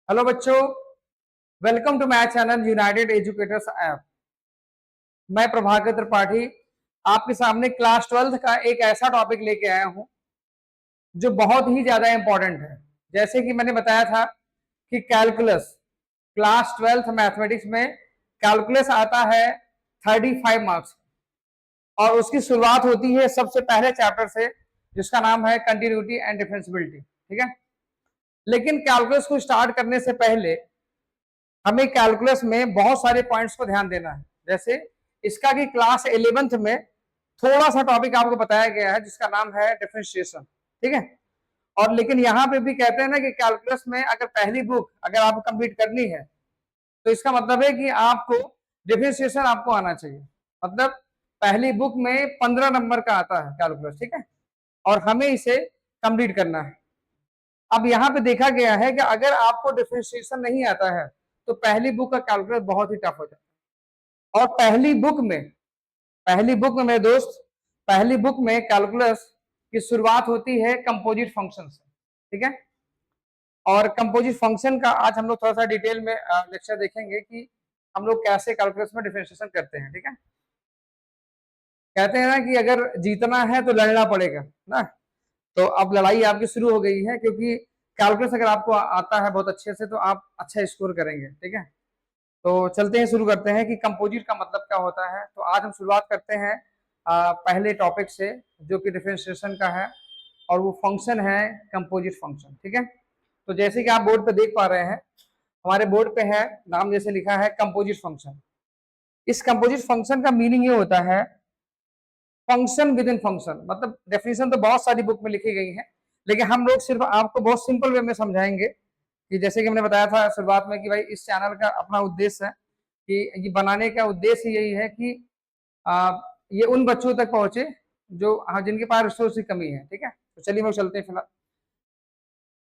Hello बच्चों, welcome to my channel united educators app. मैं प्रभाकर त्रिपाठी आपके सामने क्लास 12th का एक ऐसा टॉपिक लेके आया हूं जो बहुत ही ज्यादा इंपॉर्टेंट है। जैसे कि मैंने बताया था कि कैलकुलस, क्लास 12th मैथमेटिक्स में कैलकुलस आता है 35 मार्क्स और उसकी शुरुआत होती है सबसे पहले चैप्टर से, जिसका नाम है कंटिन्यूटी एंड डिफरेंशियबिलिटी। ठीक है, लेकिन कैलकुलस को स्टार्ट करने से पहले हमें कैलकुलस में बहुत सारे पॉइंट्स को ध्यान देना है। जैसे इसका कि क्लास 11th में थोड़ा सा टॉपिक आपको बताया गया है जिसका नाम है डिफरेंशिएशन। ठीक है, और लेकिन यहाँ पे भी कहते हैं ना कि कैलकुलस में अगर पहली बुक अगर आपको कंप्लीट करनी है तो इसका मतलब है कि आपको डिफरेंशिएशन आपको आना चाहिए। मतलब पहली बुक में 15 नंबर का आता है कैलकुलस। ठीक है, और हमें इसे कंप्लीट करना है। अब यहाँ पे देखा गया है कि अगर आपको डिफरेंशिएशन नहीं आता है तो पहली बुक का कैलकुलस बहुत ही टफ हो जाता है। और पहली बुक में मेरे दोस्त, पहली बुक में कैलकुलस की शुरुआत होती है कंपोजिट फंक्शन से। ठीक है, और कंपोजिट फंक्शन का आज हम लोग थोड़ा सा डिटेल में लेक्चर देखेंगे कि हम लोग कैसे कैलकुलस में डिफरेंशिएशन करते हैं। ठीक है, कहते हैं ना कि अगर जीतना है तो लड़ना पड़ेगा ना। तो अब लड़ाई आपकी शुरू हो गई है, क्योंकि कैलकुलस अगर आपको आता है बहुत अच्छे से तो आप अच्छा स्कोर करेंगे। ठीक है, तो चलते हैं, शुरू करते हैं कि कंपोजिट का मतलब क्या होता है। तो आज हम शुरुआत करते हैं पहले टॉपिक से जो कि डिफरेंशिएशन का है, और वो फंक्शन है कंपोजिट फंक्शन। ठीक है, तो जैसे कि आप बोर्ड पे देख पा रहे हैं, हमारे बोर्ड पे है नाम जैसे लिखा है कंपोजिट फंक्शन। इस कंपोजिट फंक्शन का मीनिंग ये होता है फंक्शन विद इन फंक्शन। मतलब डेफिनेशन तो बहुत सारी बुक में लिखी गई है, लेकिन हम लोग सिर्फ आपको बहुत सिंपल वे में समझाएंगे कि जैसे कि हमने बताया था शुरुआत में कि भाई इस चैनल का अपना उद्देश्य है कि ये बनाने का उद्देश्य यही है कि ये उन बच्चों तक पहुंचे जो जिनके पास रिसोर्स की कमी है। ठीक है, तो चलिए हम चलते हैं। फिलहाल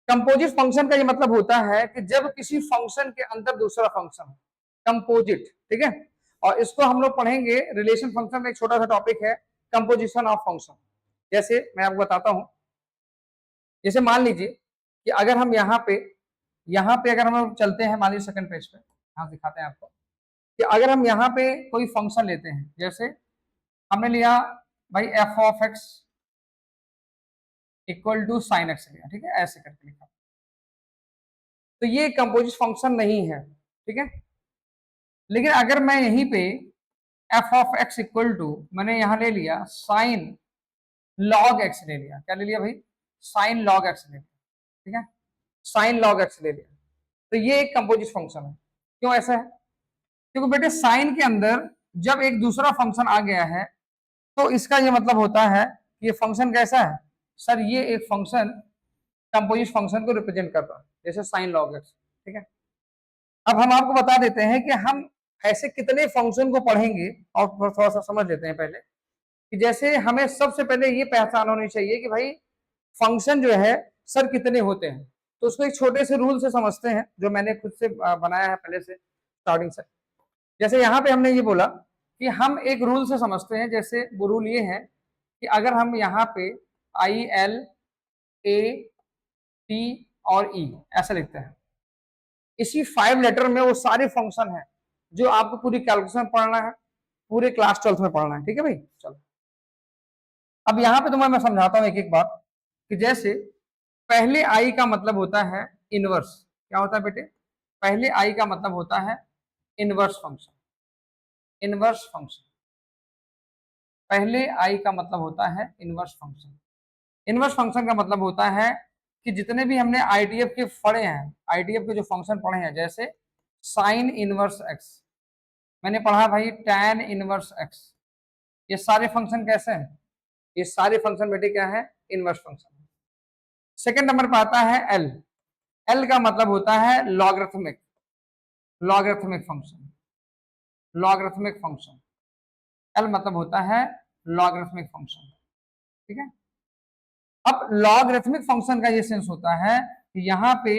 कंपोजिट फंक्शन का ये मतलब होता है कि जब किसी फंक्शन के अंदर दूसरा फंक्शन हो, कंपोजिट। ठीक है, और इसको हम लोग पढ़ेंगे रिलेशन फंक्शन में। एक छोटा सा टॉपिक है कंपोजिशन ऑफ फंक्शन। जैसे मैं आपको बताता हूं, जैसे मान लीजिए कि अगर हम यहाँ पे अगर हम लोग चलते हैं, मान लीजिए सेकंड पेज पे, यहाँ दिखाते हैं आपको कि अगर हम यहाँ पे कोई फंक्शन लेते हैं, जैसे हमने लिया भाई f of x equal to sine x लिया। ठीक है, ऐसे करके लिखा, तो ये कंपोजिट फंक्शन नहीं है। ठीक है, लेकिन अगर मैं यहीं पे f of x equal to मैंने यहां ले लिया साइन लॉग एक्स ले लिया। क्या ले लिया भाई? साइन लॉग एक्स ले लिया। ठीक है, साइन लॉग एक्स ले लिया, तो ये एक कंपोजिट फंक्शन है। क्यों ऐसा है? क्योंकि बेटे साइन के अंदर जब एक दूसरा फंक्शन आ गया है तो इसका ये मतलब होता है कि ये फंक्शन कैसा है सर, ये एक फंक्शन कंपोजिट फंक्शन को रिप्रेजेंट कर रहा है, जैसे साइन लॉग एक्स। ठीक है, अब हम आपको बता देते हैं कि हम ऐसे कितने फंक्शन को पढ़ेंगे, और थोड़ा सा समझ लेते हैं पहले कि जैसे हमें सबसे पहले ये पहचान होनी चाहिए कि भाई फंक्शन जो है सर कितने होते हैं। तो उसको एक छोटे से रूल से समझते हैं जो मैंने खुद से बनाया है पहले से, स्टार्टिंग से। जैसे यहाँ पे हमने ये बोला कि हम एक रूल से समझते हैं। जैसे वो रूल ये है कि अगर हम यहाँ पे आई एल ए टी और ई ऐसा लिखते हैं, इसी 5 लेटर में वो सारे फंक्शन है जो आपको पूरी कैलकुलेशन पढ़ना है, पूरे क्लास 12th में पढ़ना है। ठीक है भाई, चलो अब यहाँ पे तुम्हें मैं समझाता हूँ एक एक बात कि जैसे पहले आई का मतलब होता है इनवर्स। क्या होता है बेटे? पहले आई का मतलब होता है इनवर्स फंक्शन। इनवर्स फंक्शन, पहले आई का मतलब होता है इनवर्स फंक्शन। इनवर्स फंक्शन का मतलब होता है कि जितने भी हमने आईटीएफ के पढ़े हैं, आईटीएफ के जो फंक्शन पढ़े हैं, जैसे साइन इनवर्स एक्स, मैंने पढ़ा भाई टैन इनवर्स एक्स, ये सारे फंक्शन कैसे हैं? ये सारे फंक्शन बेटे क्या है? Inverse function. सेकंड नंबर पर आता है एल। एल का मतलब होता है logarithmic, logarithmic function, logarithmic function. L मतलब होता है लॉगरिथमिक फंक्शन। ठीक है, अब लॉगरिथमिक फंक्शन का ये सेंस होता है कि यहाँ पे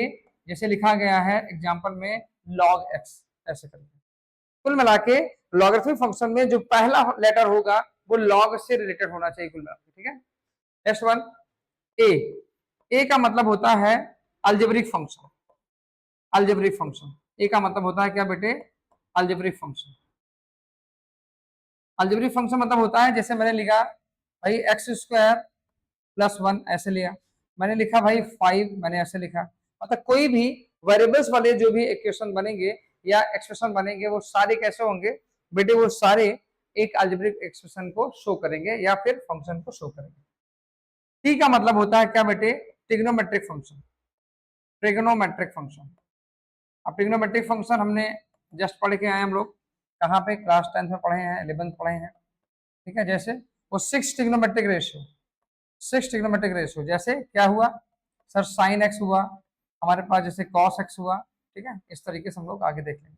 जैसे लिखा गया है एग्जांपल में लॉग एक्स ऐसे करके, कुल मिला के लॉगरिथमिक फंक्शन में जो पहला लेटर होगा वो लॉग से रिलेटेड होना चाहिए कुल मिला के। ठीक है, नेक्स्ट वन ए। ए का मतलब होता है algebraic function. Algebraic function. A का मतलब होता है क्या बेटे, अलजेब्रिक फंक्शन। अलजेब्रिक फंक्शन मतलब होता है जैसे मैंने लिखा भाई एक्स स्क्वायर प्लस 1 ऐसे लिया, मैंने लिखा भाई 5 मैंने ऐसे लिखा, मतलब कोई भी वेरिएबल्स वाले जो भी इक्वेशन बनेंगे या एक्सप्रेशन बनेंगे वो सारे कैसे होंगे बेटे, वो सारे एक अलजेब्रिक एक्सप्रेशन को शो करेंगे या फिर फंक्शन को शो करेंगे। टी का मतलब होता है क्या बेटे, ट्रिग्नोमेट्रिक फंक्शन। ट्रिग्नोमेट्रिक फंक्शन, अब ट्रिग्नोमेट्रिक फंक्शन हमने जस्ट पढ़ के आए हम लोग, कहाँ पे, क्लास 10th में पढ़े हैं, 11th पढ़े हैं, ठीक है। जैसे वो 6 ट्रिग्नोमेट्रिक रेशियो, 6 ट्रिग्नोमेट्रिक रेशियो, जैसे क्या हुआ सर, साइन एक्स हुआ हमारे पास, जैसे कॉस एक्स हुआ, ठीक है। इस तरीके से हम लोग आगे देख लेंगे।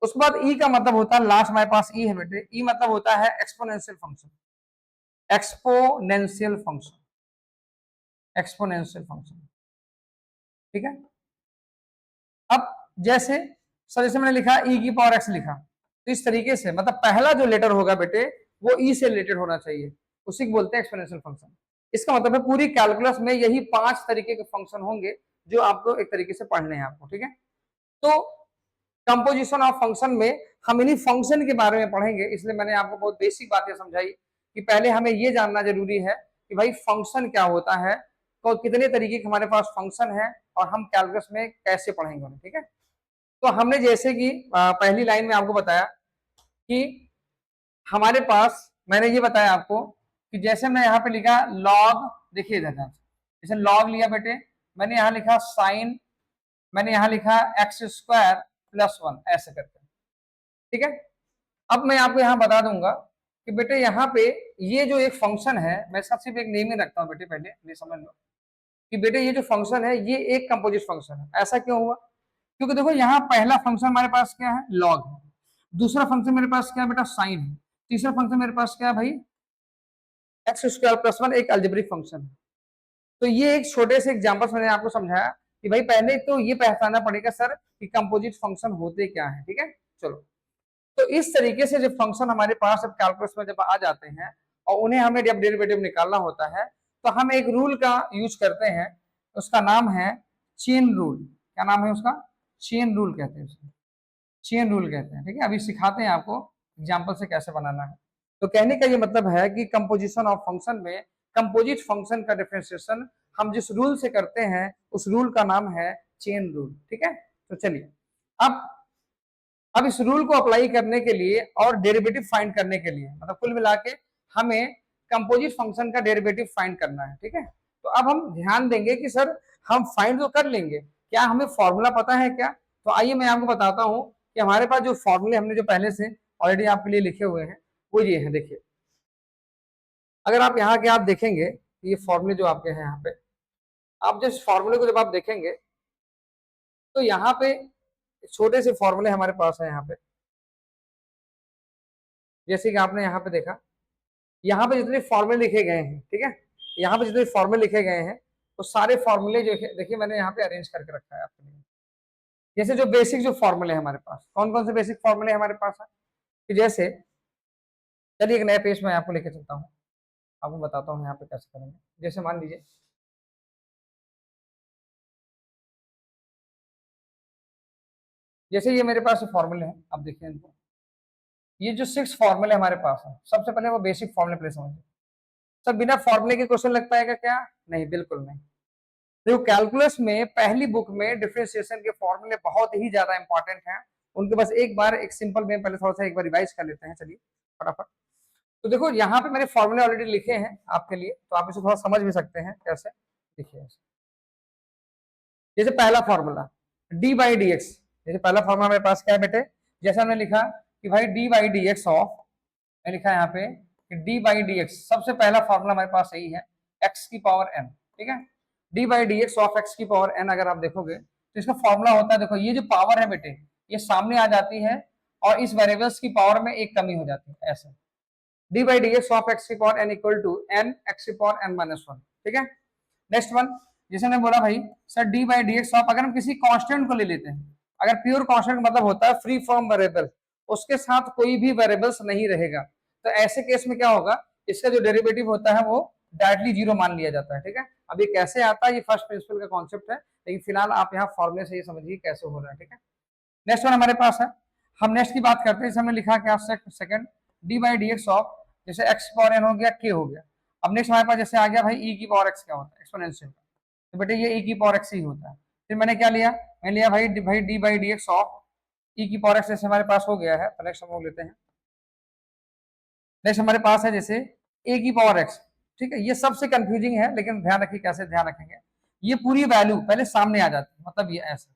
उसके बाद ई का मतलब होता है, लास्ट हमारे पास ई है बेटे, ई मतलब होता है exponential function. Exponential function, exponential function, ठीक है। अब जैसे सर, जैसे मैंने लिखा ई की पावर एक्स लिखा, तो इस तरीके से मतलब पहला जो लेटर होगा बेटे वो ई से रिलेटेड होना चाहिए, उसी को बोलते हैं एक्सपोनेंशियल फंक्शन। इसका मतलब है पूरी कैलकुलस में यही 5 तरीके के फंक्शन होंगे जो आपको एक तरीके से पढ़ने हैं आपको, ठीक है। तो कंपोजिशन ऑफ फंक्शन में हम इन्हीं फंक्शन के बारे में पढ़ेंगे, इसलिए मैंने आपको बहुत बेसिक बातें समझाई कि पहले हमें ये जानना जरूरी है कि भाई फंक्शन क्या होता है, तो कितने तरीके के हमारे पास फंक्शन है और हम कैलकुलस में कैसे पढ़ेंगे उन्हें, ठीक है। तो हमने जैसे कि पहली लाइन में आपको बताया कि हमारे पास, मैंने ये बताया आपको कि जैसे मैं यहाँ पे लिखा लॉग, देखिए इधर जैसे लॉग लिया बेटे, मैंने यहाँ लिखा साइन, मैंने यहाँ लिखा एक्स स्क्वायर प्लस 1 ऐसे करके, ठीक है। अब मैं आपको यहाँ बता दूंगा कि बेटे यहाँ पे ये जो एक फंक्शन है, मैं इसका सिर्फ एक नेम ही रखता हूँ बेटे, पहले ये समझ लो कि बेटे ये जो फंक्शन है ये एक कंपोजिट फंक्शन है। ऐसा क्यों हुआ, क्योंकि देखो यहाँ पहला फंक्शन हमारे पास क्या है, लॉग है, दूसरा फंक्शन मेरे पास क्या है बेटा, साइन है, तीसरा फंक्शन मेरे पास क्या है भाई, एक्स स्क्वायर प्लस 1 एक अलजेब्रिक फंक्शन है। तो ये एक छोटे से एग्जांपल्स मैंने आपको समझाया कि भाई पहले तो ये पहचानना पड़ेगा सर कि कंपोजिट फंक्शन होते क्या है, ठीक है। चलो, तो इस तरीके से जब फंक्शन हमारे पास अब कैलकुलस में जब आ जाते हैं और उन्हें हमें जब डेरिवेटिव निकालना होता है तो हम एक रूल का यूज करते हैं, उसका नाम है चेन रूल। क्या नाम है उसका, चेन रूल कहते हैं उसको, चेन रूल कहते हैं, ठीक है। अभी सिखाते हैं आपको एग्जाम्पल से कैसे बनाना है। तो कहने का ये मतलब है कि कंपोजिशन ऑफ फंक्शन में कंपोजिट फंक्शन का डिफरेंशिएशन हम जिस रूल से करते हैं उस रूल का नाम है चेन रूल, ठीक है। तो चलिए अब इस रूल को अप्लाई करने के लिए और डेरिवेटिव फाइंड करने के लिए, मतलब कुल मिला के हमें कंपोजिट फंक्शन का डेरिवेटिव फाइंड करना है, ठीक है। तो अब हम ध्यान देंगे कि सर हम फाइंड तो कर लेंगे, क्या हमें फॉर्मूला पता है क्या। तो आइए मैं आपको बताता हूं कि हमारे पास जो फॉर्मूले हमने जो पहले से ऑलरेडी आपके लिए लिखे हुए हैं वो ये है। देखिए, अगर आप यहाँ के आप देखेंगे ये फॉर्मूले जो आपके हैं यहाँ पे, आप जिस फॉर्मूले को जब आप देखेंगे तो यहाँ पे छोटे से फॉर्मूले हमारे पास है यहाँ पे, जैसे कि आपने यहाँ पे देखा, यहाँ पे जितने फॉर्मूले लिखे गए हैं, ठीक है, यहाँ पे जितने फॉर्मूले लिखे गए हैं वो सारे फॉर्मूले जो देखिए मैंने यहाँ पे अरेंज करके रखा है आपके लिए। जैसे जो बेसिक जो फॉर्मूले हैं हमारे पास, कौन कौन से बेसिक फॉर्मूले हमारे पास है कि जैसे, चलिए एक नया पेज में आपको लेके चलता हूँ, आपको बताता हूँ यहाँ पे कैसे करेंगे। जैसे मान लीजिए जैसे ये मेरे पास फॉर्मूले हैं, अब देखिए इनको, ये जो 6 फॉर्मूले हमारे पास है, सबसे पहले वो बेसिक फॉर्मूले पहले समझिए। सर बिना फॉर्मूले के क्वेश्चन लग पाएगा क्या, नहीं बिल्कुल नहीं। देखो कैलकुलस में पहली बुक में डिफरेंशिएशन के फॉर्मूले बहुत ही ज्यादा इंपॉर्टेंट हैं, उनके बस एक बार एक सिंपल में पहले थोड़ा सा एक बार रिवाइज कर लेते हैं, चलिए फटाफट। तो देखो यहाँ पे मैंने फॉर्मूले ऑलरेडी लिखे हैं आपके लिए, तो आप इसे थोड़ा समझ भी सकते हैं कैसे, देखिए जैसे पहला formula D by d x, जैसे पहला फॉर्मूला मेरे पास क्या है बेटे, जैसा हमने लिखा कि भाई d by d x of, मैं लिखा है यहाँ पे कि डी बाई डी एक्स, सबसे पहला फॉर्मूला हमारे पास यही है, एक्स की पावर एन, ठीक है। D by d x of x की पावर एन अगर आप देखोगे तो इसका फॉर्मूला होता है, देखो ये जो पावर है बेटे ये सामने आ जाती है और इस वेरिएबल्स की पावर में एक कमी हो जाती है, ऐसे d by d x of x की power n equal to n x की पावर एन माइनस 1, ठीक है। नेक्स्ट वन, जैसे मैंने बोला भाई sir d by d x of, अगर हम किसी कांस्टेंट को ले लेते हैं, अगर प्योर कांस्टेंट मतलब होता है फ्री फ्रॉम वेरिएबल, उसके साथ कोई भी वेरिएबल्स नहीं रहेगा, तो ऐसे केस में क्या होगा, इसका जो डेरिवेटिव होता है वो डायरेक्टली जीरो मान लिया जाता है, ठीक है। अब ये कैसे आता है, ये फर्स्ट प्रिंसिपल का कॉन्सेप्ट है, लेकिन फिलहाल आप यहाँ फॉर्मूले से ये समझिए कैसे हो रहा है, ठीक है। नेक्स्ट वन हमारे पास है, हम नेक्स्ट की बात करते हैं, जैसे हमने लिखा क्या second D by d x of, जैसे एक्स पावर एन हो गया, के हो गया। अब नेक्स्ट हमारे पास जैसे आ गया भाई ई की पावर एक्स क्या होता है, एक्सपोनेंशियल का, तो बेटे ये ई की पावर एक्स ही होता है। फिर मैंने क्या लिया, मैंने लिया भाई d by d x of e की पावर एक्स, जैसे हमारे पास हो गया है, तो नेक्स्ट हम लोग लेते हैं, नेक्स्ट हमारे पास है जैसे ए की पावर एक्स, ठीक है। ये सबसे कंफ्यूजिंग है, लेकिन ध्यान रखिए कैसे ध्यान रखेंगे, ये पूरी वैल्यू पहले सामने आ जाती है, मतलब ये ऐसा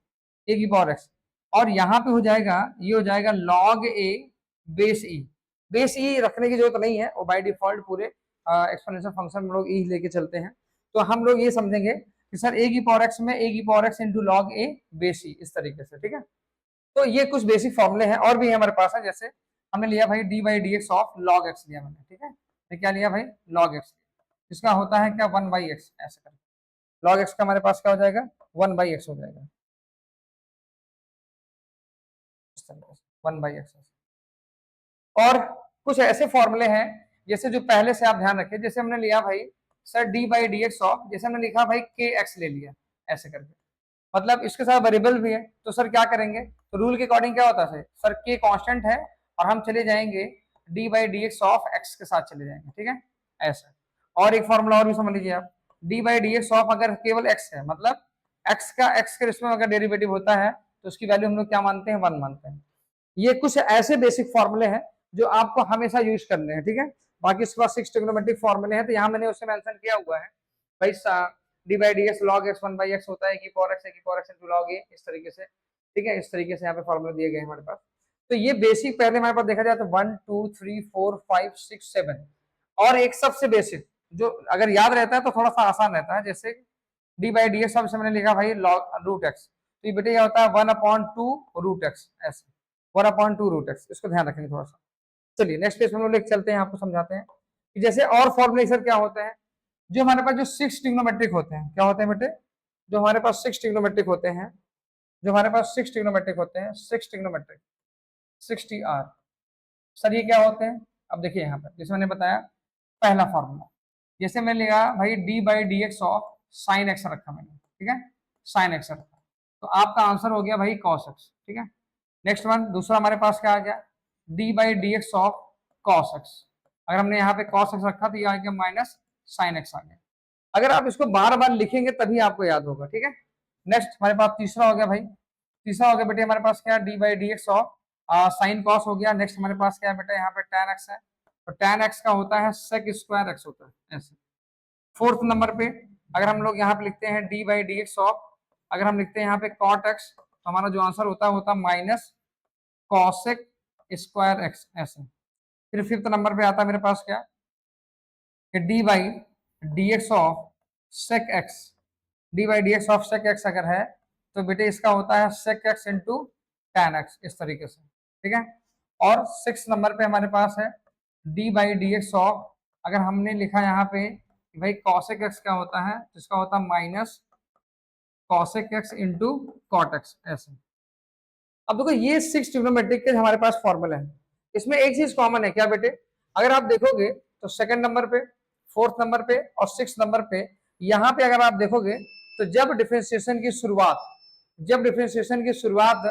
ए की पावर एक्स, और यहाँ पे हो जाएगा, ये हो जाएगा log ए बेस ई। बेस ई रखने की जरूरत नहीं है, वो बाय डिफॉल्ट पूरे एक्सपोनेंशियल फंक्शन में लोग ई लेके चलते हैं। तो हम लोग ये समझेंगे कि सर ए की पावर एक्स में ए की पावर एक्स इंटू लॉग ए बेस ई, इस तरीके से, ठीक है। तो ये कुछ बेसिक फॉर्मूले हैं, और भी है हमारे पास है, जैसे हमने लिया भाई d by d x of log x लिया मैंने, ठीक है। तो क्या लिया भाई, लॉग एक्स, इसका होता है क्या, 1 बाई एक्स, ऐसे करके लॉग एक्स का हमारे पास क्या हो जाएगा, 1 बाई एक्स हो जाएगा, इस तरीके से 1 बाई एक्स। और कुछ ऐसे फॉर्मूले हैं जैसे जो पहले से आप ध्यान रखें, जैसे हमने लिया भाई sir d by d x of, जैसे हमने लिखा भाई के एक्स ले लिया, ऐसे करके, मतलब इसके साथ वेरिएबल भी है, तो सर क्या करेंगे, तो रूल के अकॉर्डिंग क्या होता है सर, के कांस्टेंट है और हम चले जाएंगे D by d x of x के साथ चले जाएंगे, ठीक है, ऐसा। और एक फॉर्मूला और भी समझ लीजिए आप, D by d x of अगर केवल एक्स है, मतलब एक्स का एक्स के रिस्पेक्ट में अगर डेरिवेटिव होता है, तो उसकी वैल्यू हम लोग क्या मानते हैं, 1 मानते हैं। ये कुछ ऐसे बेसिक फॉर्मूले हैं जो आपको हमेशा यूज करने हैं, ठीक है। बाकी इसके बाद 6 ट्रिग्नोमेट्रिक फॉर्मूले हैं, तो यहाँ मैंने उसे मेंशन किया हुआ है भाई, d by d x log x 1 by x होता है, की पावर एक्स इनटू लॉग ए, इस तरीके से, ठीक है। इस तरीके से यहाँ पे फॉर्मूले दिए गए हमारे पास। तो ये बेसिक पहले हमारे पास देखा जाए तो 1 2 3 4 5 6 7, और एक सबसे बेसिक जो अगर याद रहता है तो थोड़ा सा आसान रहता है, जैसे डी बाई डी एक्स, सबसे मैंने लिखा भाई लॉग रूट एक्स, तो ये बेटे क्या होता है 1/2 रूट एक्स, ऐसे 1/2 रूट एक्स, इसको ध्यान रखेंगे थोड़ा सा। चलिए नेक्स्ट पेज में हम लोग चलते हैं, आपको समझाते हैं कि जैसे और फॉर्मूले सर क्या होते हैं, जो हमारे पास जो 6 ट्रिग्नोमेट्रिक होते हैं, क्या होते हैं बेटे, जो हमारे पास 6 ट्रिग्नोमेट्रिक होते हैं, जो हमारे पास 6 ट्रिग्नोमेट्रिक होते हैं, 6 ट्रिग्नोमेट्रिक 60 आर, सर ये क्या होते हैं, अब देखिए यहाँ पर जैसे मैंने बताया पहला फॉर्मूला, जैसे मैंने लिखा भाई d by d x of sine x रखा मैंने, ठीक है, साइन एक्स रखा, तो आपका आंसर हो गया भाई कॉस एक्स, ठीक है। नेक्स्ट वन दूसरा हमारे पास क्या आ गया, D by d x of cos x, अगर हमने यहाँ पे कॉस एक्स रखा तो ये आ गया माइनस साइन एक्स आ गया। अगर आप इसको बार बार लिखेंगे तभी आपको याद होगा, ठीक है। नेक्स्ट हमारे पास तीसरा हो गया भाई, तीसरा हो गया बेटे हमारे पास क्या, D by d x of sine cos हो गया। नेक्स्ट हमारे पास क्या है बेटा, यहाँ पे tan एक्स है, तो tan एक्स का होता है सेक स्क्वायर एक्स होता है, ऐसे। फोर्थ नंबर पे अगर हम लोग यहाँ पे लिखते हैं D by d x of, अगर हम लिखते हैं यहाँ पे कॉट एक्स, तो हमारा जो आंसर होता है माइनस कॉसेक स्क्वायर एक्स, ऐसे। फिर फिफ्थ नंबर पे आता है मेरे पास क्या, कि d by d x of sec x, d by d x of sec x अगर है तो बेटे इसका होता है sec x into tan x, इस तरीके से, ठीक है। और सिक्स नंबर पे हमारे पास है d by d x of, अगर हमने लिखा यहाँ पे कि भाई कॉसेक एक्स क्या होता है, तो इसका होता है minus cosec x into cot x, ऐसे। अब देखो ये 6 ट्रिग्नोमेट्रिक के हमारे पास फॉर्मूला है, इसमें एक चीज कॉमन है क्या बेटे, अगर आप देखोगे तो सेकंड नंबर पे, फोर्थ नंबर पे और सिक्स नंबर पे, यहाँ पे अगर आप देखोगे तो जब डिफरेंशिएशन की शुरुआत, जब डिफरेंशिएशन की शुरुआत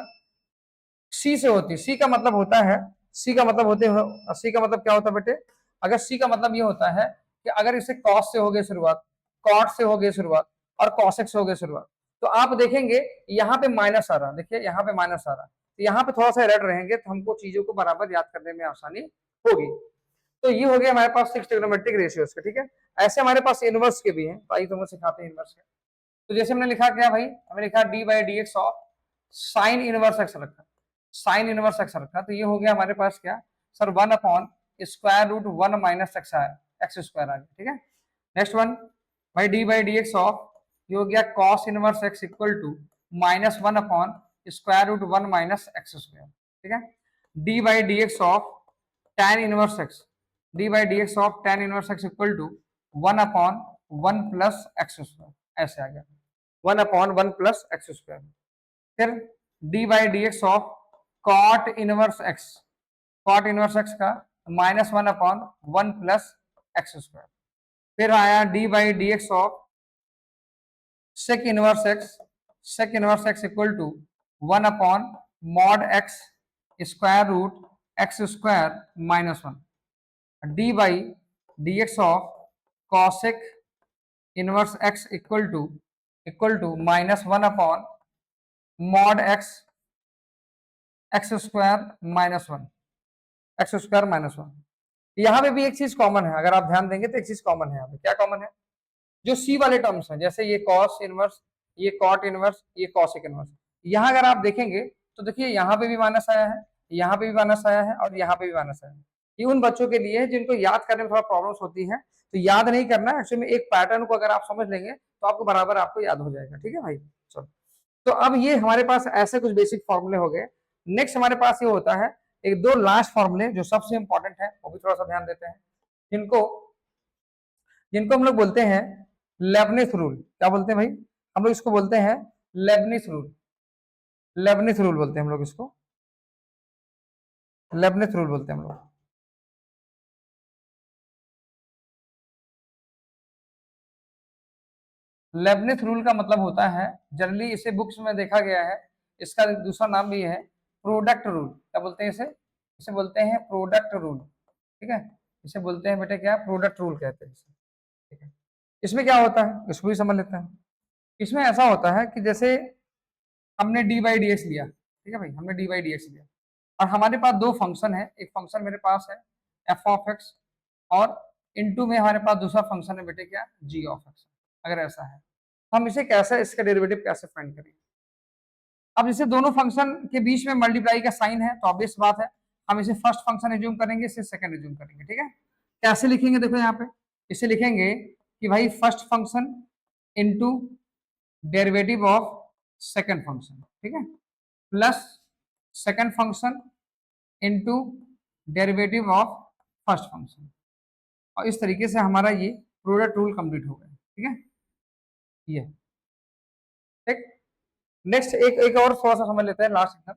सी से होती है, सी का मतलब होता है, सी का मतलब होते हैं, सी का मतलब क्या होता है बेटे, अगर सी का मतलब ये होता है कि अगर इसे कॉस से हो गई शुरुआत, कॉट से हो गई शुरुआत और कॉसेक से हो गई शुरुआत, तो आप देखेंगे यहाँ पे माइनस आ रहा, देखिए यहाँ पे माइनस आ रहा, तो यहाँ पे थोड़ा सा एरर रहेंगे, तो हमको चीजों को बराबर याद करने में आसानी होगी। तो ये हो गया हमारे पास 6 ट्रिग्नोमेट्रिक रेशियोज के, ठीक है। ऐसे हमारे पास इनवर्स के भी हैं, तो आइए तुमको सिखाते हैं इनवर्स के। तो जैसे हमने लिखा क्या भाई, हमने लिखा d by d x of sine inverse x रखा, साइन इनवर्स एक्स रखा, तो ये हो गया हमारे पास क्या sir 1/√1 minus x x square आ गया, ठीक है। नेक्स्ट वन भाई d by d x of, ये हो गया cos inverse x equal to -1/√1 minus x square, ठीक है। D by d x of tan inverse x, d by d x of tan inverse x equal to 1/1 plus x square, ऐसे आ गया 1/1 plus x square. फिर d by d x of cot inverse x, cot inverse x का -1/1 plus x square. फिर आया d by d x of sec inverse x equal to 1 upon mod x square root x square minus 1 d by d x of cosec inverse x equal to minus 1 upon mod x square minus 1 x square minus 1। यहाँ पे भी एक चीज common है, अगर आप ध्यान देंगे तो एक चीज कॉमन है। यहाँ पे क्या कॉमन है? जो सी वाले टर्म्स हैं, जैसे ये कॉस इनवर्स, ये कॉट इनवर्स, ये कॉसेक इनवर्स, यहाँ अगर आप देखेंगे तो देखिए यहाँ पे भी माइनस आया है, यहाँ पे भी माइनस आया है और यहाँ पे भी माइनस आया है। ये उन बच्चों के लिए है जिनको याद करने में थोड़ा प्रॉब्लम्स होती है, तो याद नहीं करना है एक्चुअली में, एक पैटर्न को अगर आप समझ लेंगे तो आपको बराबर आपको याद हो जाएगा। ठीक है भाई, चलो। तो अब ये हमारे पास ऐसे कुछ बेसिक फॉर्मूले हो गए। नेक्स्ट हमारे पास ये होता है एक दो लास्ट फॉर्मूले जो सबसे इंपॉर्टेंट है, वो भी थोड़ा सा ध्यान देते हैं, जिनको हम लोग बोलते हैं लेबनिज रूल। क्या बोलते हैं भाई? हम लोग इसको बोलते हैं लेबनिज रूल। लेबनिज रूल बोलते हैं हम लोग इसको, लेबनिज रूल बोलते हैं हम लोग। लेबनिज रूल का मतलब होता है, जनरली इसे बुक्स में देखा गया है, इसका दूसरा नाम भी है प्रोडक्ट रूल। क्या बोलते हैं इसे? इसे बोलते हैं प्रोडक्ट रूल। ठीक है, इसे बोलते हैं बेटे क्या? प्रोडक्ट रूल कहते हैं इसे। ठीक है, इसमें क्या होता है इसको भी समझ लेते हैं। इसमें ऐसा होता है कि जैसे हमने डी बाई डी एक्स लिया, ठीक है भाई, हमने डी बाई डी एक्स लिया और हमारे पास दो फंक्शन है, एक फंक्शन मेरे पास है एफ ऑफ एक्स और इनटू में हमारे पास दूसरा फंक्शन है बेटे क्या? जी ऑफ एक्स। अगर ऐसा है तो हम इसे कैसे, इसका डेरिवेटिव कैसे फाइंड करेंगे? अब जैसे दोनों फंक्शन के बीच में मल्टीप्लाई का साइन है तो ऑब्वियस बात है हम इसे फर्स्ट फंक्शन एज्यूम करेंगे, इसे सेकंड एज्यूम करेंगे। ठीक है, कैसे लिखेंगे? देखो यहाँ पे इसे लिखेंगे कि भाई first function into derivative of second function, ठीक है, plus second function into derivative of first function, और इस तरीके से हमारा ये प्रोडक्ट रूल कंप्लीट हो गया। ठीक है, ये ठीक। नेक्स्ट एक और थोड़ा सा समझ लेते हैं लास्ट एकदम।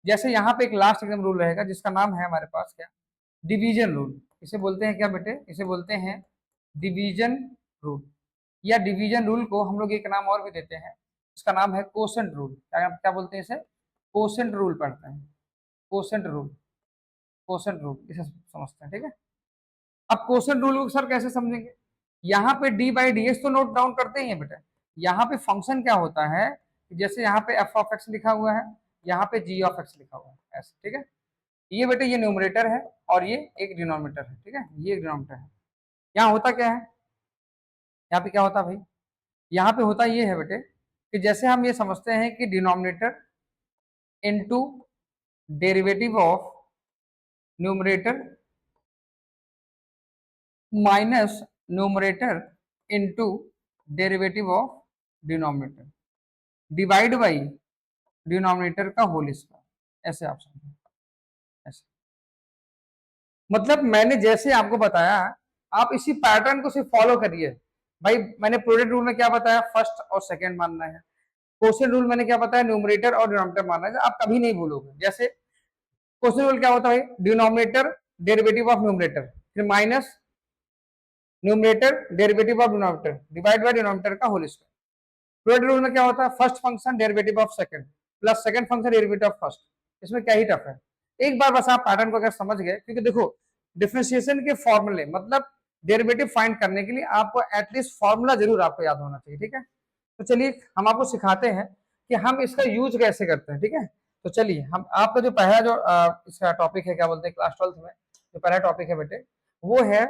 जैसे यहाँ पे एक लास्ट एकदम रूल रहेगा जिसका नाम है हमारे पास क्या? Division rule. इसे बोलते हैं क्या बेटे? इसे बोलते हैं डिवीजन रूल, या डिवीजन रूल को हम लोग एक नाम और भी देते हैं, इसका नाम है कोसेंट रूल। क्या बोलते हैं इसे? कोसेंट रूल पढ़ते हैं, कोसेंट रूल, कोसेंट रूल इसे समझते हैं। ठीक है, अब कोसेंट रूल को सर कैसे समझेंगे? यहाँ पे डी बाई डी एक्स तो नोट डाउन करते ही है बेटा। यहाँ पे फंक्शन क्या होता है, जैसे यहाँ पे एफ ऑफ एक्स लिखा हुआ है, यहाँ पे जी ऑफ एक्स लिखा हुआ है, ऐसे। ठीक है, ये बेटे ये न्यूमरेटर है और ये एक डिनोमिनेटर है। ठीक है, ये एक डिनोमिनेटर है। यहाँ होता क्या है? यहाँ पे क्या होता है भाई? यहाँ पे होता ये है बेटे कि जैसे हम ये समझते हैं कि denominator into derivative of numerator minus numerator into derivative of denominator divide by denominator का होल स्क्वायर, ऐसे आप समझें, ऐसे। मतलब मैंने जैसे आपको बताया आप इसी पैटर्न को सिर्फ फॉलो करिए। भाई मैंने प्रोडक्ट रूल में क्या बताया? फर्स्ट और सेकंड मानना है। कोसेंट रूल मैंने क्या बताया? न्यूमरेटर और डिनोमिनेटर मानना है। आप कभी नहीं भूलोगे। जैसे कोसेंट रूल क्या होता है? डिनोमिनेटर डेरिवेटिव ऑफ न्यूमरेटर, फिर minus numerator derivative of denominator divide by denominator का होल स्क्वायर। प्रोडक्ट रूल में क्या होता है? First function derivative of second plus second function derivative of first. इसमें क्या ही टफ है? एक बार बस आप पैटर्न को अगर समझ गए, क्योंकि देखो डिफरेंशिएशन के फॉर्मूले मतलब डेरिवेटिव फाइंड करने के लिए आपको एटलीस्ट फॉर्मूला जरूर आपको याद होना चाहिए। ठीक है, तो चलिए हम आपको सिखाते हैं कि हम इसका यूज कैसे करते हैं। ठीक है, तो चलिए हम आपका जो पहला जो इसका टॉपिक है, क्या बोलते हैं, क्लास 12th में जो पहला टॉपिक है बेटे वो है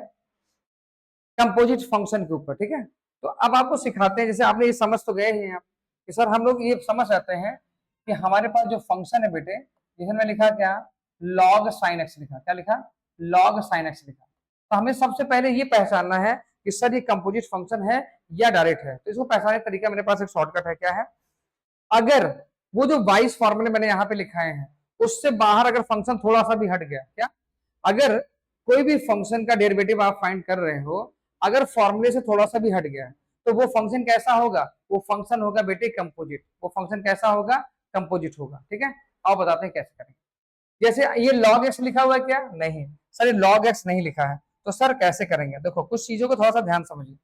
कंपोजिट फंक्शन के ऊपर। ठीक है, तो अब आपको सिखाते हैं, जैसे आपने ये समझ तो गए ही हैं कि सर हम लोग ये समझ जाते हैं कि हमारे पास जो फंक्शन है बेटे, जिसे मैं लिखा क्या? लॉग साइन एक्स लिखा। क्या लिखा? लॉग साइन एक्स लिखा। तो हमें सबसे पहले ये पहचानना है कि सर ये कंपोजिट फंक्शन है या डायरेक्ट है। तो इसको पहचानने का तरीका मेरे पास एक शॉर्टकट है। क्या है? अगर वो जो 22 फॉर्मूले मैंने यहाँ पे लिखाए हैं उससे बाहर अगर फंक्शन थोड़ा सा भी हट गया, क्या अगर कोई भी फंक्शन का डेरिवेटिव आप फाइंड कर रहे हो, अगर फॉर्मूले से थोड़ा सा भी हट गया तो वो फंक्शन कैसा होगा? वो फंक्शन होगा बेटे कंपोजिट। वो फंक्शन कैसा होगा? कंपोजिट होगा। ठीक है, आओ बताते हैं कैसे करेंगे। जैसे ये log x लिखा हुआ है, क्या? नहीं सर, ये log x नहीं लिखा है, तो सर कैसे करेंगे? देखो कुछ चीजों को थोड़ा सा ध्यान समझिए।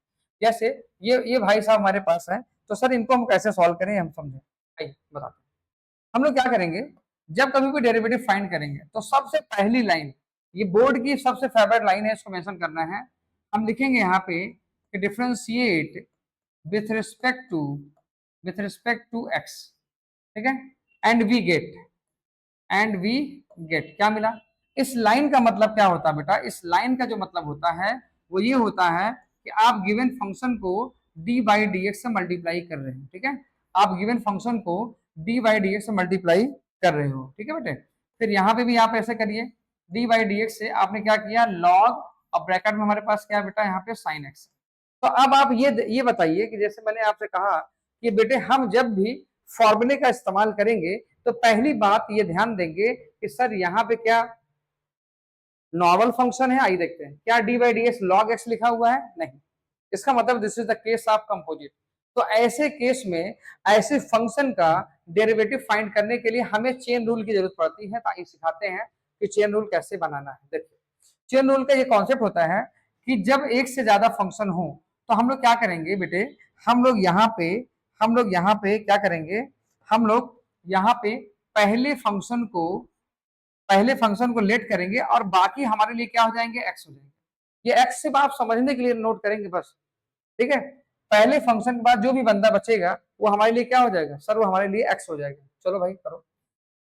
जैसे ये भाई साहब हमारे पास है, तो सर इनको हम कैसे सॉल्व करें, हम समझें। आइए बताते हैं। हम लोग क्या करेंगे, जब कभी भी डेरिवेटिव फाइंड करेंगे तो सबसे पहली लाइन, ये बोर्ड की सबसे फेवरेट लाइन है, इसको मेंशन करना है। हम लिखेंगे यहाँ पे कि differentiate with respect to x, ठीक है, एंड वी गेट क्या मिला। इस लाइन का मतलब क्या होता है बेटा, इस लाइन का जो मतलब होता है वो ये होता है कि आप गिवन फंक्शन को डी बाई डी एक्स से मल्टीप्लाई कर रहे हैं, ठीक है, आप गिवन फंक्शन को डी बाई डी एक्स से मल्टीप्लाई कर रहे हो, ठीक है बेटे। फिर यहाँ पे भी आप ऐसे करिए, डी बाई डी एक्स से आपने क्या किया, लॉग, और ब्रैकेट में हमारे पास क्या बेटा यहाँ पे साइन एक्स। तो अब आप ये बताइए कि जैसे मैंने आपसे कहा कि बेटे हम जब भी फॉर्मूले का इस्तेमाल करेंगे तो पहली बात ये ध्यान देंगे कि सर यहाँ पे क्या नॉर्मल फंक्शन है, आइए देखते हैं, क्या D by d x log x लिखा हुआ है, नहीं, इसका मतलब this is the case of composite. तो ऐसे केस में ऐसे फंक्शन का डेरिवेटिव फाइंड करने के लिए हमें चेन रूल की जरूरत पड़ती है। ताकि सिखाते हैं कि चेन रूल कैसे बनाना है। देखिए चेन रूल का ये कॉन्सेप्ट होता है कि जब एक से ज्यादा फंक्शन हो तो हम लोग क्या करेंगे बेटे, हम लोग यहाँ पे क्या करेंगे, हम लोग यहाँ पे पहले फंक्शन को लेट करेंगे और बाकी हमारे लिए क्या हो जाएंगे, एक्स हो जाएंगे। ये एक्स सिर्फ आप समझने के लिए नोट करेंगे बस, ठीक है। पहले फंक्शन के बाद जो भी बंदा बचेगा वो हमारे लिए क्या हो जाएगा, सर वो हमारे लिए एक्स हो जाएगा। चलो भाई करो।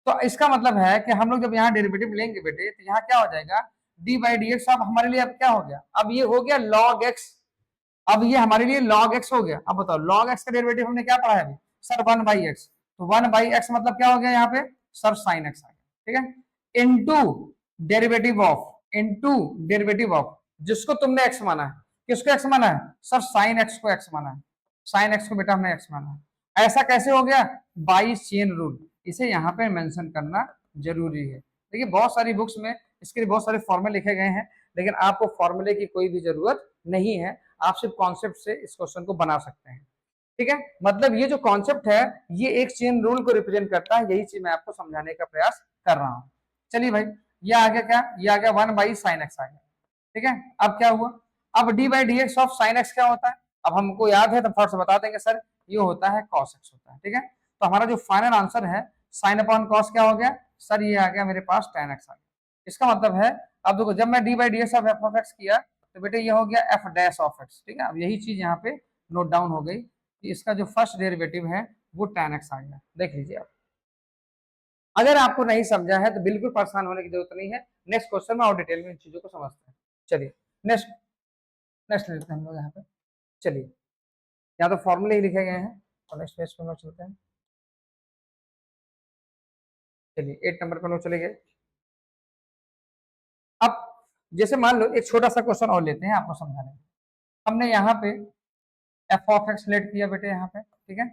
तो इसका मतलब है कि हम लोग जब यहाँ डेरिवेटिव लेंगे बेटे तो यहाँ क्या हो जाएगा, डी बाई डी एक्स। अब हमारे लिए अब क्या हो गया, अब ये हो गया लॉग एक्स, अब ये हमारे लिए log x हो गया। अब बताओ log x का डेरिवेटिव हमने क्या पढ़ा है अभी, सर 1/x, तो 1/x मतलब क्या हो गया यहाँ पे, सर sin x आ गया, ठीक है, इनटू डेरिवेटिव ऑफ जिसको तुमने x माना है, किसको x माना है, सर sin x को x माना है, sin x को बेटा हमने x माना है। ऐसा कैसे हो गया, बाई चेन रूल, इसे यहाँ पे मेंशन करना जरूरी है। देखिए बहुत सारी बुक्स में इसके लिए बहुत सारे फॉर्मूले लिखे गए हैं, लेकिन आपको फॉर्मूले की कोई भी जरूरत नहीं है, आप सिर्फ कॉन्सेप्ट से इस क्वेश्चन को बना सकते हैं, ठीक है। मतलब ये जो कॉन्सेप्ट है ये एक चेन रूल को रिप्रेजेंट करता है, यही चीज मैं आपको समझाने का प्रयास कर रहा हूँ। चलिए भाई ये आ गया क्या, ये आ गया 1/sin x आ गया, ठीक है। अब क्या हुआ, अब D by d x of sine x क्या होता है, अब हमको याद है तो फट से बता देंगे, सर ये होता है cos x होता है, ठीक है। तो हमारा जो फाइनल आंसर है साइन अपॉन कॉस क्या हो गया, सर ये आ गया मेरे पास tan x आ गया। इसका मतलब है अब देखो जब मैं D by d x of F of x किया तो बेटे ये हो गया एफ डैश ऑफ एक्स, ठीक है। अब यही चीज यहाँ पे नोट डाउन हो गई कि इसका जो फर्स्ट डेरिवेटिव है वो tan x आ गया। देख लीजिए आप, अगर आपको नहीं समझा है तो बिल्कुल परेशान होने की जरूरत नहीं है, नेक्स्ट क्वेश्चन में और डिटेल में इन चीजों को समझते हैं। चलिए नेक्स्ट नेक्स्ट लेते हैं हम लोग यहाँ पे। चलिए यहाँ तो फॉर्मूले ही लिखे गए हैं, तो नेक्स्ट पेज पे हम लोग चलते हैं। चलिए 8 नंबर पर लोग चले गए। अब जैसे मान लो एक छोटा सा क्वेश्चन और लेते हैं आपको समझाने में। हमने यहाँ पे एफ ऑफ एक्स लेट किया बेटे यहाँ पे, ठीक है,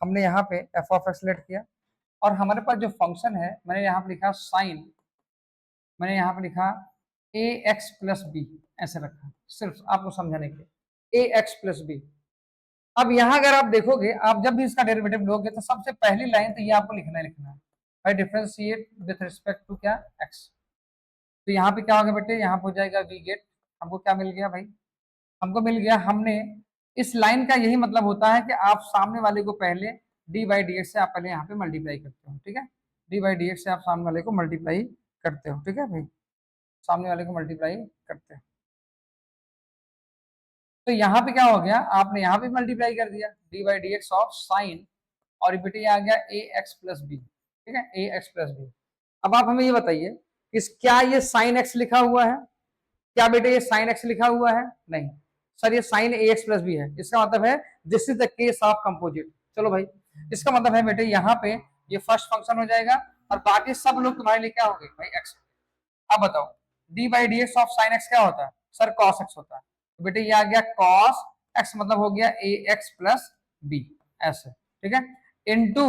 हमने यहाँ पे एफ ऑफ एक्स लेट किया और हमारे पास जो फंक्शन है मैंने यहाँ पे लिखा साइन, मैंने यहाँ पे लिखा ए एक्स प्लस बी, ऐसे रखा सिर्फ आपको समझाने के लिए, ए एक्स प्लस बी। अब यहाँ अगर आप देखोगे, आप जब भी इसका डेरिवेटिव लोगे तो सबसे पहली लाइन तो ये आपको लिखना है भाई, डिफरेंशिएट विथ रिस्पेक्ट टू क्या, एक्स। तो यहाँ पे क्या होगा बेटे, यहाँ पे हो जाएगा वी गेट, हमको क्या मिल गया भाई, हमको मिल गया, हमने इस लाइन का यही मतलब होता है कि आप सामने वाले को पहले डी बाई डी एक्स से आप पहले यहाँ पे मल्टीप्लाई करते हो, ठीक है, डी बाई डी एक्स से आप सामने वाले को मल्टीप्लाई करते हो, ठीक है भाई, सामने वाले को मल्टीप्लाई करते हो। तो यहाँ पे क्या हो गया, आपने यहाँ पे मल्टीप्लाई कर दिया D by d x of sign, और बेटे ये आ गया ए एक्स प्लस बी, ठीक है, ए एक्स प्लस बी। अब आप हमें ये बताइए कि क्या ये साइन एक्स लिखा हुआ है, क्या बेटे ये साइन एक्स लिखा हुआ है, नहीं सर ये साइन ए एक्स प्लस बी है। इसका मतलब है this is the case of composite. चलो भाई इसका मतलब है बेटे यहाँ पे ये फर्स्ट फंक्शन हो जाएगा और बाकी सब लोग तुम्हारे लिए क्या हो गए भाई, एक्स। अब बताओ D by d x of sine x क्या होता है, सर कॉस एक्स होता है। तो बेटे ये आ गया कॉस एक्स, मतलब हो गया ए एक्स प्लस बी, ऐसे, ठीक है, इनटू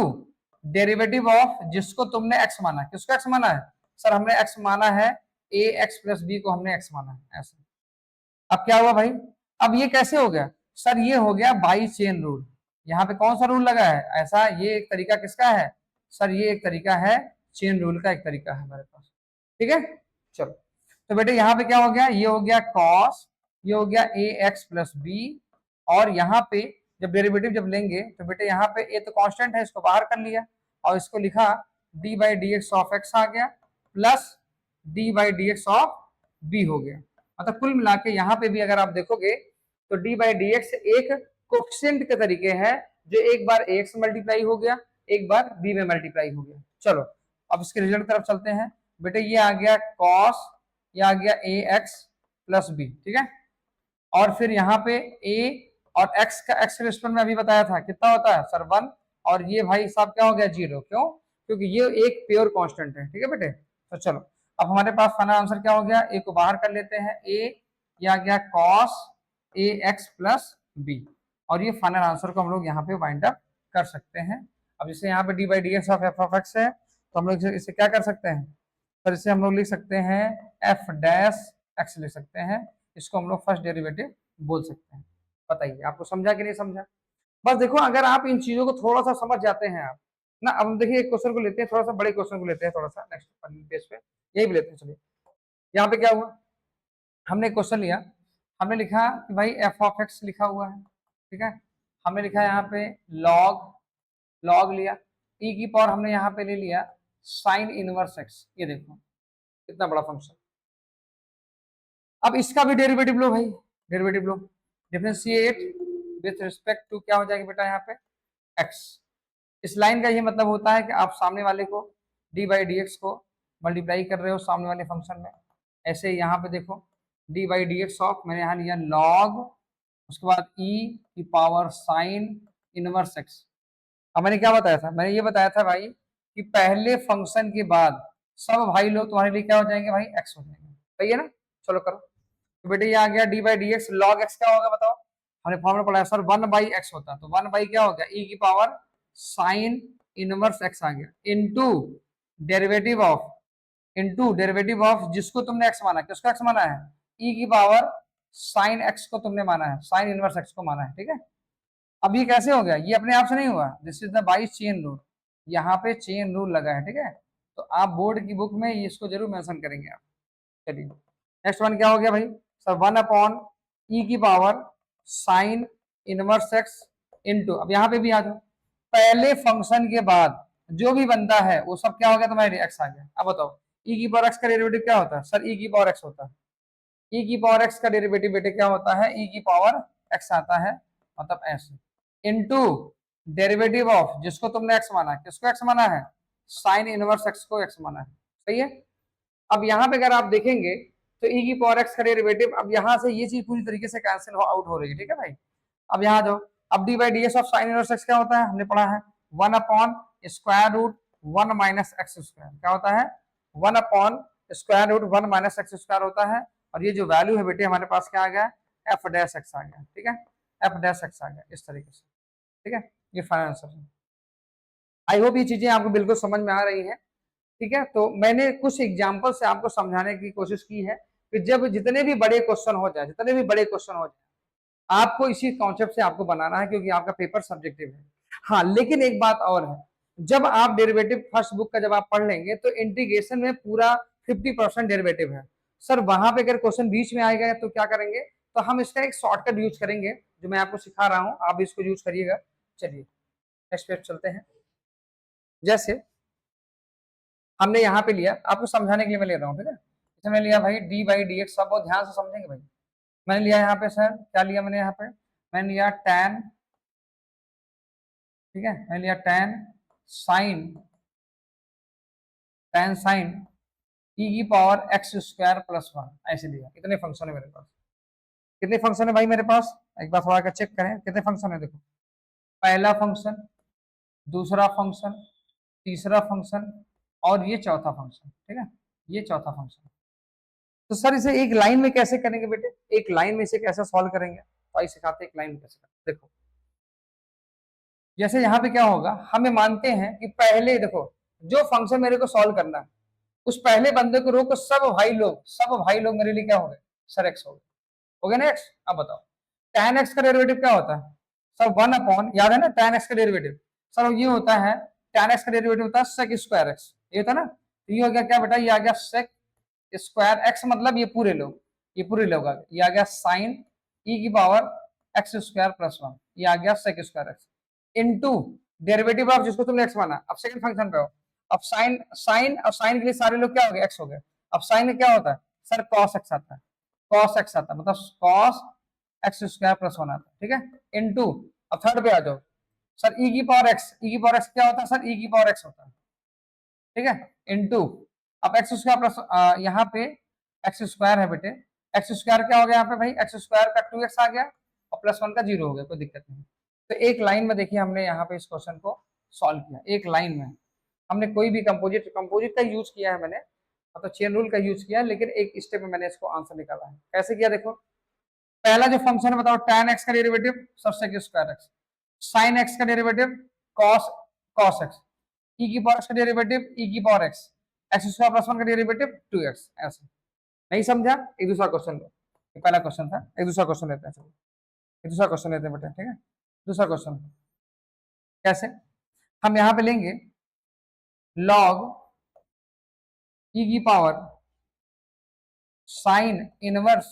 डेरिवेटिव ऑफ जिसको तुमने एक्स माना है, किसको एक्स माना है, सर हमने एक्स माना है ए एक्स प्लस बी को हमने एक्स माना है, ऐसे। अब क्या हुआ भाई, अब ये कैसे हो गया, सर ये हो गया बाई चेन रूल। यहाँ पे कौन सा रूल लगा है, ऐसा ये एक तरीका किसका है, सर ये एक तरीका है चेन रूल का, एक तरीका है हमारे पास, ठीक है। चलो तो बेटे यहाँ पे क्या हो गया, ये हो गया कॉस, ये हो गया ए एक्स प्लस बी, और यहाँ पे जब डेरिवेटिव जब लेंगे तो बेटे यहाँ पे ए तो कांस्टेंट है, इसको बाहर कर लिया और इसको लिखा d by d x of x आ गया plus d by d x of b हो गया। मतलब कुल मिला के यहाँ पे भी अगर आप देखोगे तो डी बाई डी एक्स एक कोफिशिएंट के तरीके है जो एक बार ए एक्स मल्टीप्लाई हो गया, एक बार बी में मल्टीप्लाई हो गया। चलो अब इसके रिजल्ट की तरफ चलते हैं। बेटे ये आ गया कॉस, ये आ गया ए एक्स प्लस बी, ठीक है। और फिर यहाँ पे ए और एक्स का एक्स रिस्पेक्ट में अभी बताया था कितना होता है सर 1, और ये भाई साहब क्या हो गया 0, क्यों? क्योंकि ये एक प्योर कांस्टेंट है, ठीक है बेटे। तो चलो अब हमारे पास फाइनल आंसर क्या हो गया, ए को बाहर कर लेते हैं, ए ये आ गया cos A x plus B, और ये फाइनल आंसर को हम लोग यहाँ पे वाइंड अप कर सकते हैं। अब जैसे यहाँ पे D by d x of F of x है तो हम लोग इसे क्या कर सकते हैं सर, इसे हम लोग लिख सकते हैं एफ डैश एक्स लिख सकते हैं, इसको हम लोग फर्स्ट डेरिवेटिव बोल सकते हैं। बताइए आपको समझा कि नहीं समझा? बस देखो अगर आप इन चीजों को थोड़ा सा समझ जाते हैं आप ना। अब हम देखिए एक क्वेश्चन को लेते हैं, थोड़ा सा बड़े क्वेश्चन को लेते हैं, थोड़ा सा नेक्स्ट पेज पे यही भी लेते हैं। चलिए यहाँ पे क्या हुआ, हमने क्वेश्चन लिया, हमने लिखा कि भाई एफ ऑफ एक्स लिखा हुआ है, ठीक है। हमने लिखा यहाँ पे लॉग, लॉग लिया, ई की पावर हमने यहाँ पे ले लिया साइन इनवर्स एक्स, ये देखो कितना बड़ा फंक्शन। अब इसका भी डेरिवेटिव लो भाई, डेरिवेटिव लो, डिफरेंशिएट विथ रिस्पेक्ट टू क्या हो जाएगा बेटा यहाँ पे एक्स। इस लाइन का ये मतलब होता है कि आप सामने वाले को डी बाई डी एक्स को मल्टीप्लाई कर रहे हो सामने वाले फंक्शन में। ऐसे यहाँ पे देखो D by d x of, मैंने यहाँ लिया लॉग, उसके बाद ई की पावर साइन इनवर्स एक्स। अब मैंने क्या बताया था, मैंने ये बताया था भाई कि पहले फंक्शन के बाद सब भाई लोग तुम्हारे लिए क्या हो जाएंगे भाई एक्स हो जाएंगे, सही है ना। चलो करो, तो बेटे ये आ गया D by d x, log x क्या होगा बताओ, हमने फॉर्मूला पढ़ा है सर 1 बाई एक्स होता है, तो 1 बाई क्या हो गया ई की पावर साइन इनवर्स एक्स आ गया into derivative of, into derivative of जिसको तुमने एक्स माना, किसको एक्स माना है ई की पावर साइन एक्स को तुमने माना है, साइन इनवर्स एक्स को माना है, ठीक है। अब ये कैसे हो गया, ये अपने आप से नहीं हुआ, this is the by chain rule, यहाँ पे चेन रूल लगा है, ठीक है। तो आप बोर्ड की बुक में इसको जरूर मेंशन करेंगे आप। चलिए नेक्स्ट वन क्या हो गया भाई सर 1 अपॉन ई की power sine inverse x into, अब यहाँ पे भी आ जाओ, पहले फंक्शन के बाद जो भी बनता है वो सब क्या हो गया तुम्हारे एक्स आ गया। अब बताओ ई की पावर एक्स का डेरिवेटिव क्या होता है सर, ई की पावर एक्स होता है, ई की पावर एक्स का डेरिवेटिव बेटे क्या होता है ई की पावर एक्स आता है, मतलब ऐसे इनटू डेरिवेटिव ऑफ जिसको तुमने एक्स माना है, किसको एक्स माना है साइन इनवर्स एक्स को एक्स माना है, सही है। अब यहाँ पे अगर आप देखेंगे तो ई की पावर एक्स का डेरिवेटिव, अब यहाँ से ये चीज पूरी तरीके से कैंसिल आउट हो रही है, ठीक है भाई। अब यहाँ जाओ, अब D by D S of sine inverse X क्या होता है, हमने पढ़ा है 1 upon square root 1 minus x square, क्या होता है 1 upon square root 1 minus x square होता है। और ये जो वैल्यू है बेटे हमारे पास क्या आ गया एफ डैश एक्स आ गया, ठीक है, एफ डैश एक्स आ गया इस तरीके से, ठीक है। ये फाइनल आंसर है। आई होप ये चीजें आपको बिल्कुल समझ में आ रही है, ठीक है। तो मैंने कुछ एग्जाम्पल से आपको समझाने की कोशिश की है कि जब जितने भी बड़े क्वेश्चन हो जाए, जितने भी बड़े क्वेश्चन हो जाए, आपको इसी कॉन्सेप्ट से आपको बनाना है क्योंकि आपका पेपर सब्जेक्टिव है। हाँ लेकिन एक बात और है, जब आप डेरिवेटिव फर्स्ट बुक का जब आप पढ़ लेंगे तो इंटीग्रेशन में पूरा 50% डेरिवेटिव है सर, वहां पे अगर क्वेश्चन बीच में आएगा तो क्या करेंगे, तो हम इसका एक शॉर्टकट यूज करेंगे जो मैं आपको सिखा रहा हूँ, आप इसको यूज करिएगा। चलिए नेक्स्ट पेज चलते हैं। जैसे हमने यहाँ पे लिया, आपको समझाने के लिए मैं ले रहा हूँ, ठीक है। इसमें मैंने लिया भाई डी बाई डी एक्स, सब बहुत ध्यान से समझेंगे भाई। मैंने लिया यहाँ पे सर, क्या लिया मैंने यहाँ पे, मैंने लिया tan, ठीक है, मैंने लिया tan साइन, tan साइन ई की पावर एक्स स्क्वायर प्लस 1, ऐसे लिया। कितने फंक्शन है मेरे पास, कितने फंक्शन है भाई मेरे पास, एक बार थोड़ा चेक करें कितने फंक्शन है। देखो पहला फंक्शन, दूसरा फंक्शन, तीसरा फंक्शन और ये चौथा फंक्शन, ठीक है, ये चौथा फंक्शन। तो सर इसे एक लाइन में कैसे करेंगे बेटे, एक लाइन में इसे कैसे सॉल्व करेंगे, तो आई सिखाते हैं एक लाइन में कैसे करेंगे। देखो जैसे यहाँ पे क्या होगा, हमें मानते हैं कि पहले देखो जो फंक्शन मेरे को सॉल्व करना है उस पहले बंदे को रोको, सब भाई लोग मेरे लिए क्या हो गए सर एक्स हो गया ना एक्स। अब बताओ tan एक्स का डेरिवेटिव क्या होता है सर 1 अपॉन, याद है ना tan एक्स का डेरिवेटिव सर ये होता है, tan एक्स का डेरिवेटिव होता है sec स्क्वायर एक्स, ये था ना। तो ये हो गया क्या बेटा, ये आ गया sec स्क्वायर एक्स, मतलब ये पूरे लोग आ गए, ये आ गया साइन ई की पावर एक्स स्क्वायर प्लस 1, ये आ गया sec square X into derivative of जिसको तुमने एक्स माना, अब सेकंड फंक्शन पे हो, अब साइन साइन अब साइन के लिए सारे लोग क्या हो गए, एक्स हो गए। अब साइन में क्या होता है सर, कॉस एक्स आता है, कॉस एक्स आता है, मतलब कॉस एक्स स्क्वायर प्लस 1 आता है, ठीक है, इनटू अब थर्ड पे आ जाओ सर, ई की पावर एक्स, ई की पावर एक्स क्या होता है सर, ई की पावर एक्स होता है, ठीक है, इनटू अब एक्स स्क्वायर प्लस यहाँ पे एक्स स्क्वायर है बेटे, एक्स स्क्वायर क्या हो गया यहाँ पे भाई, एक्स स्क्वायर का 2x आ गया और प्लस 1 का 0 हो गया, कोई दिक्कत नहीं। तो एक लाइन में देखिए हमने यहाँ पे इस क्वेश्चन को सॉल्व किया, एक लाइन में हमने कोई भी कंपोजिट कंपोजिट का यूज किया है मैंने, मतलब चेन रूल का यूज किया, लेकिन एक स्टेप में मैंने इसको आंसर निकाला है। कैसे किया देखो, पहला जो फंक्शन है बताओ, tan x का डेरिवेटिव सबसे स्क्वायर एक्स, sin x का derivative cos cos x, e की पावर x का डेरिवेटिव e की power x, x square plus 1 का डेरिवेटिव 2x, ऐसे। नहीं समझा, एक दूसरा क्वेश्चन लो, ये पहला क्वेश्चन था, एक दूसरा क्वेश्चन लेते हैं, चलो एक दूसरा क्वेश्चन लेते हैं बेटा, ठीक है। दूसरा क्वेश्चन कैसे, हम यहाँ पे लेंगे log e की power sine inverse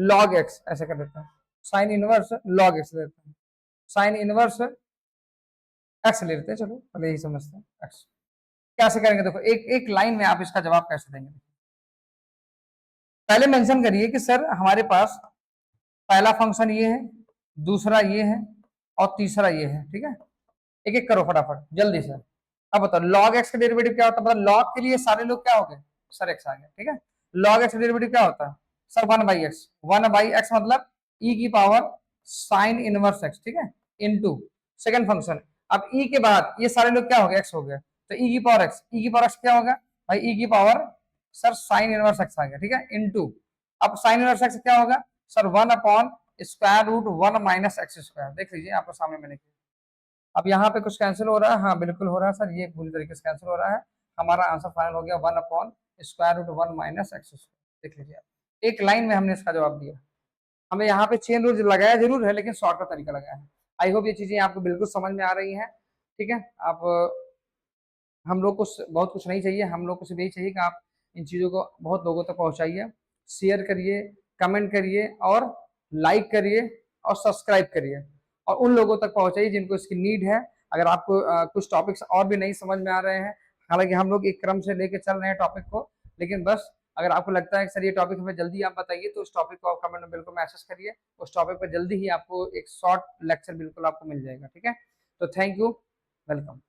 log x, ऐसे कर देते हैं, साइन इनवर्स log x लेते हैं, साइन इनवर्स x ले लेते हैं, चलो पहले यही समझते हैं x कैसे करेंगे। देखो एक एक लाइन में आप इसका जवाब कैसे देंगे, पहले मेंशन करिए कि सर हमारे पास पहला फंक्शन ये है, दूसरा ये है और तीसरा ये है, ठीक है, एक एक करो फटाफट जल्दी से। अब बताओ log x का डेरिवेटिव क्या होता है, मतलब log के लिए सारे लोग क्या हो गए सर x आ गया, ठीक है। log x का डेरिवेटिव क्या होता है सर 1/x, 1/x मतलब e की पावर साइन इनवर्स x, ठीक है, इनटू सेकंड फंक्शन, अब e के बाद ये सारे लोग क्या हो गए x हो गए, तो e की पावर x, e की पावर x क्या होगा भाई, e की power sir sine inverse x आ गया, ठीक है, इनटू अब साइन इनवर्स x क्या होगा सर 1/√1 माइनस एक्स स्क्वायर, देख लीजिए आपको सामने मैंने किया। अब यहाँ पे कुछ कैंसिल हो रहा है, हाँ बिल्कुल हो रहा है सर, ये पूरी तरीके से कैंसिल हो रहा है, हमारा आंसर फाइनल हो गया 1/√1 माइनस एक्स स्क्वायर। देख लीजिए एक लाइन में हमने इसका जवाब दिया, हमें यहाँ पे चेन रूल लगाया जरूर है, लेकिन शॉर्टकट तरीका लगाया है। आई होप ये चीजें आपको बिल्कुल समझ में आ रही हैं, ठीक है। आप हम लोग को बहुत कुछ नहीं चाहिए, हम लोग को सिर्फ यही चाहिए कि आप इन चीज़ों को बहुत लोगों तक पहुँचाइए, शेयर करिए, कमेंट करिए और लाइक करिए और सब्सक्राइब करिए और उन लोगों तक पहुँचाइए जिनको इसकी नीड है। अगर आपको कुछ टॉपिक्स और भी नहीं समझ में आ रहे हैं, हालांकि हम लोग एक क्रम से लेके चल रहे हैं टॉपिक को, लेकिन बस अगर आपको लगता है कि सर ये टॉपिक हमें जल्दी आप बताइए, तो उस टॉपिक को आप कमेंट में बिल्कुल मैसेज करिए, उस टॉपिक पर जल्दी ही आपको एक शॉर्ट लेक्चर बिल्कुल आपको मिल जाएगा, ठीक है। तो थैंक यू, वेलकम।